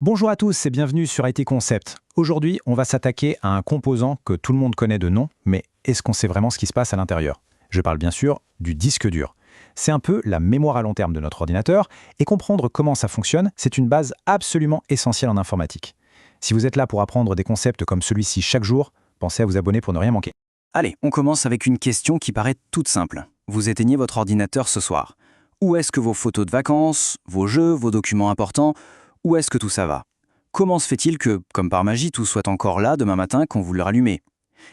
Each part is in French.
Bonjour à tous et bienvenue sur IT Concept. Aujourd'hui, on va s'attaquer à un composant que tout le monde connaît de nom, mais est-ce qu'on sait vraiment ce qui se passe à l'intérieur? Je parle bien sûr du disque dur. C'est un peu la mémoire à long terme de notre ordinateur, et comprendre comment ça fonctionne, c'est une base absolument essentielle en informatique. Si vous êtes là pour apprendre des concepts comme celui-ci chaque jour, pensez à vous abonner pour ne rien manquer. Allez, on commence avec une question qui paraît toute simple. Vous éteignez votre ordinateur ce soir. Où est-ce que vos photos de vacances, vos jeux, vos documents importants, où est-ce que tout ça va? Comment se fait-il que, comme par magie, tout soit encore là demain matin quand vous le rallumez?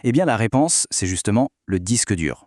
Eh bien la réponse, c'est justement le disque dur.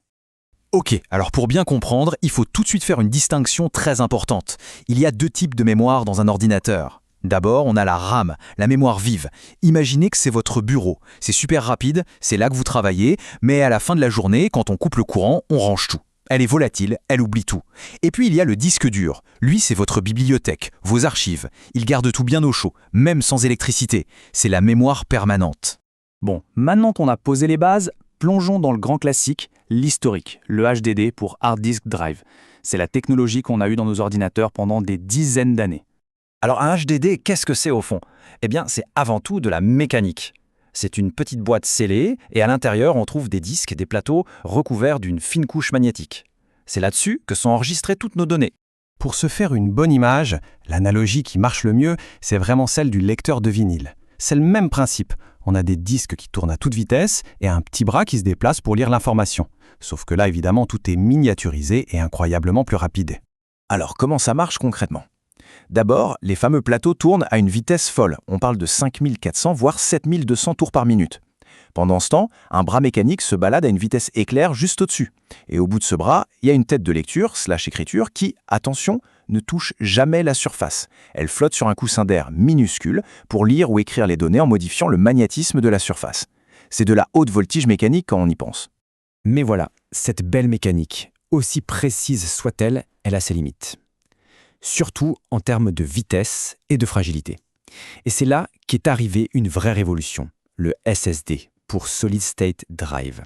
Ok, alors pour bien comprendre, il faut tout de suite faire une distinction très importante. Il y a deux types de mémoire dans un ordinateur. D'abord, on a la RAM, la mémoire vive. Imaginez que c'est votre bureau. C'est super rapide, c'est là que vous travaillez, mais à la fin de la journée, quand on coupe le courant, on range tout. Elle est volatile, elle oublie tout. Et puis il y a le disque dur. Lui, c'est votre bibliothèque, vos archives. Il garde tout bien au chaud, même sans électricité. C'est la mémoire permanente. Bon, maintenant qu'on a posé les bases, plongeons dans le grand classique, l'historique, le HDD pour Hard Disk Drive. C'est la technologie qu'on a eue dans nos ordinateurs pendant des dizaines d'années. Alors un HDD, qu'est-ce que c'est au fond? Eh bien, c'est avant tout de la mécanique. C'est une petite boîte scellée et à l'intérieur, on trouve des disques et des plateaux recouverts d'une fine couche magnétique. C'est là-dessus que sont enregistrées toutes nos données. Pour se faire une bonne image, l'analogie qui marche le mieux, c'est vraiment celle du lecteur de vinyle. C'est le même principe. On a des disques qui tournent à toute vitesse et un petit bras qui se déplace pour lire l'information. Sauf que là, évidemment, tout est miniaturisé et incroyablement plus rapide. Alors comment ça marche concrètement? D'abord, les fameux plateaux tournent à une vitesse folle. On parle de 5400 voire 7200 tours par minute. Pendant ce temps, un bras mécanique se balade à une vitesse éclair juste au-dessus. Et au bout de ce bras, il y a une tête de lecture / écriture qui, attention, ne touche jamais la surface. Elle flotte sur un coussin d'air minuscule pour lire ou écrire les données en modifiant le magnétisme de la surface. C'est de la haute voltige mécanique quand on y pense. Mais voilà, cette belle mécanique, aussi précise soit-elle, elle a ses limites. Surtout en termes de vitesse et de fragilité. Et c'est là qu'est arrivée une vraie révolution, le SSD, pour Solid State Drive.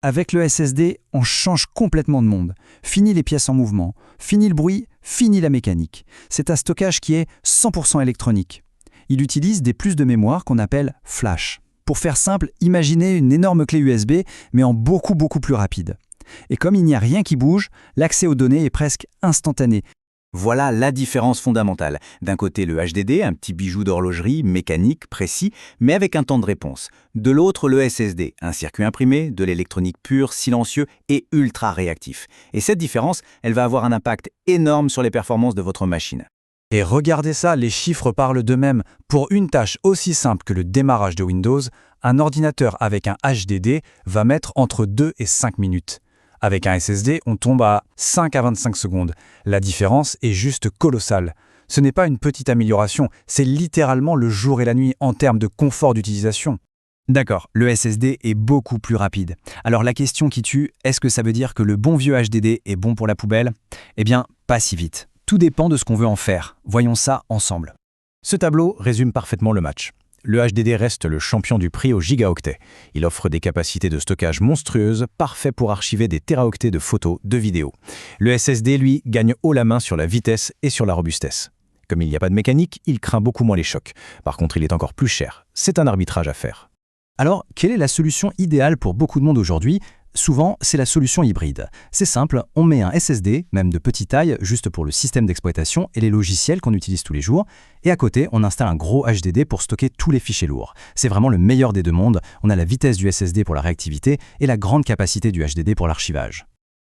Avec le SSD, on change complètement de monde. Fini les pièces en mouvement, fini le bruit, fini la mécanique. C'est un stockage qui est 100% électronique. Il utilise des plus de mémoire qu'on appelle flash. Pour faire simple, imaginez une énorme clé USB, mais en beaucoup plus rapide. Et comme il n'y a rien qui bouge, l'accès aux données est presque instantané. Voilà la différence fondamentale. D'un côté, le HDD, un petit bijou d'horlogerie, mécanique, précis, mais avec un temps de réponse. De l'autre, le SSD, un circuit imprimé, de l'électronique pure, silencieux et ultra réactif. Et cette différence, elle va avoir un impact énorme sur les performances de votre machine. Et regardez ça, les chiffres parlent d'eux-mêmes. Pour une tâche aussi simple que le démarrage de Windows, un ordinateur avec un HDD va mettre entre 2 et 5 minutes. Avec un SSD, on tombe à 5 à 25 secondes. La différence est juste colossale. Ce n'est pas une petite amélioration, c'est littéralement le jour et la nuit en termes de confort d'utilisation. D'accord, le SSD est beaucoup plus rapide. Alors la question qui tue, est-ce que ça veut dire que le bon vieux HDD est bon pour la poubelle? Eh bien, pas si vite. Tout dépend de ce qu'on veut en faire. Voyons ça ensemble. Ce tableau résume parfaitement le match. Le HDD reste le champion du prix au gigaoctet. Il offre des capacités de stockage monstrueuses, parfait pour archiver des téraoctets de photos, de vidéos. Le SSD, lui, gagne haut la main sur la vitesse et sur la robustesse. Comme il n'y a pas de mécanique, il craint beaucoup moins les chocs. Par contre, il est encore plus cher. C'est un arbitrage à faire. Alors, quelle est la solution idéale pour beaucoup de monde aujourd'hui? Souvent, c'est la solution hybride. C'est simple, on met un SSD, même de petite taille, juste pour le système d'exploitation et les logiciels qu'on utilise tous les jours, et à côté, on installe un gros HDD pour stocker tous les fichiers lourds. C'est vraiment le meilleur des deux mondes, on a la vitesse du SSD pour la réactivité et la grande capacité du HDD pour l'archivage.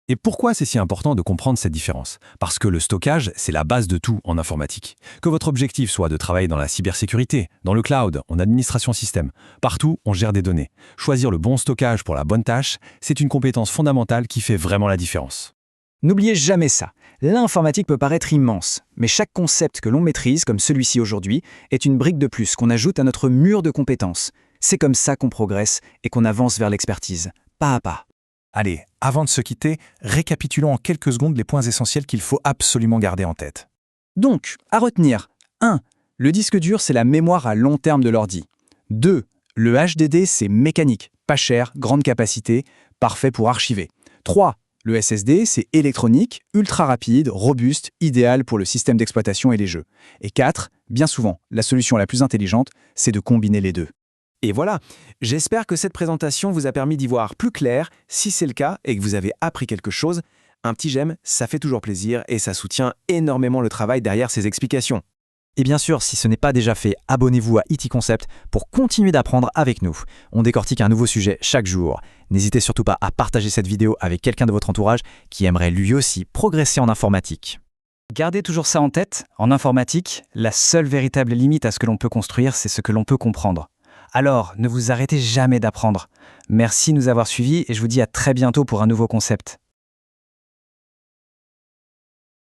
Et pourquoi c'est si important de comprendre cette différence? Parce que le stockage, c'est la base de tout en informatique. Que votre objectif soit de travailler dans la cybersécurité, dans le cloud, en administration système, partout, on gère des données. Choisir le bon stockage pour la bonne tâche, c'est une compétence fondamentale qui fait vraiment la différence. N'oubliez jamais ça. L'informatique peut paraître immense, mais chaque concept que l'on maîtrise, comme celui-ci aujourd'hui, est une brique de plus qu'on ajoute à notre mur de compétences. C'est comme ça qu'on progresse et qu'on avance vers l'expertise, pas à pas. Allez, avant de se quitter, récapitulons en quelques secondes les points essentiels qu'il faut absolument garder en tête. Donc, à retenir. 1. Le disque dur, c'est la mémoire à long terme de l'ordi. 2. Le HDD, c'est mécanique, pas cher, grande capacité, parfait pour archiver. 3. Le SSD, c'est électronique, ultra rapide, robuste, idéal pour le système d'exploitation et les jeux. Et 4. Bien souvent, la solution la plus intelligente, c'est de combiner les deux. Et voilà, j'espère que cette présentation vous a permis d'y voir plus clair. Si c'est le cas et que vous avez appris quelque chose, un petit j'aime, ça fait toujours plaisir et ça soutient énormément le travail derrière ces explications. Et bien sûr, si ce n'est pas déjà fait, abonnez-vous à IT Concept pour continuer d'apprendre avec nous. On décortique un nouveau sujet chaque jour. N'hésitez surtout pas à partager cette vidéo avec quelqu'un de votre entourage qui aimerait lui aussi progresser en informatique. Gardez toujours ça en tête, en informatique, la seule véritable limite à ce que l'on peut construire, c'est ce que l'on peut comprendre. Alors, ne vous arrêtez jamais d'apprendre. Merci de nous avoir suivis et je vous dis à très bientôt pour un nouveau concept.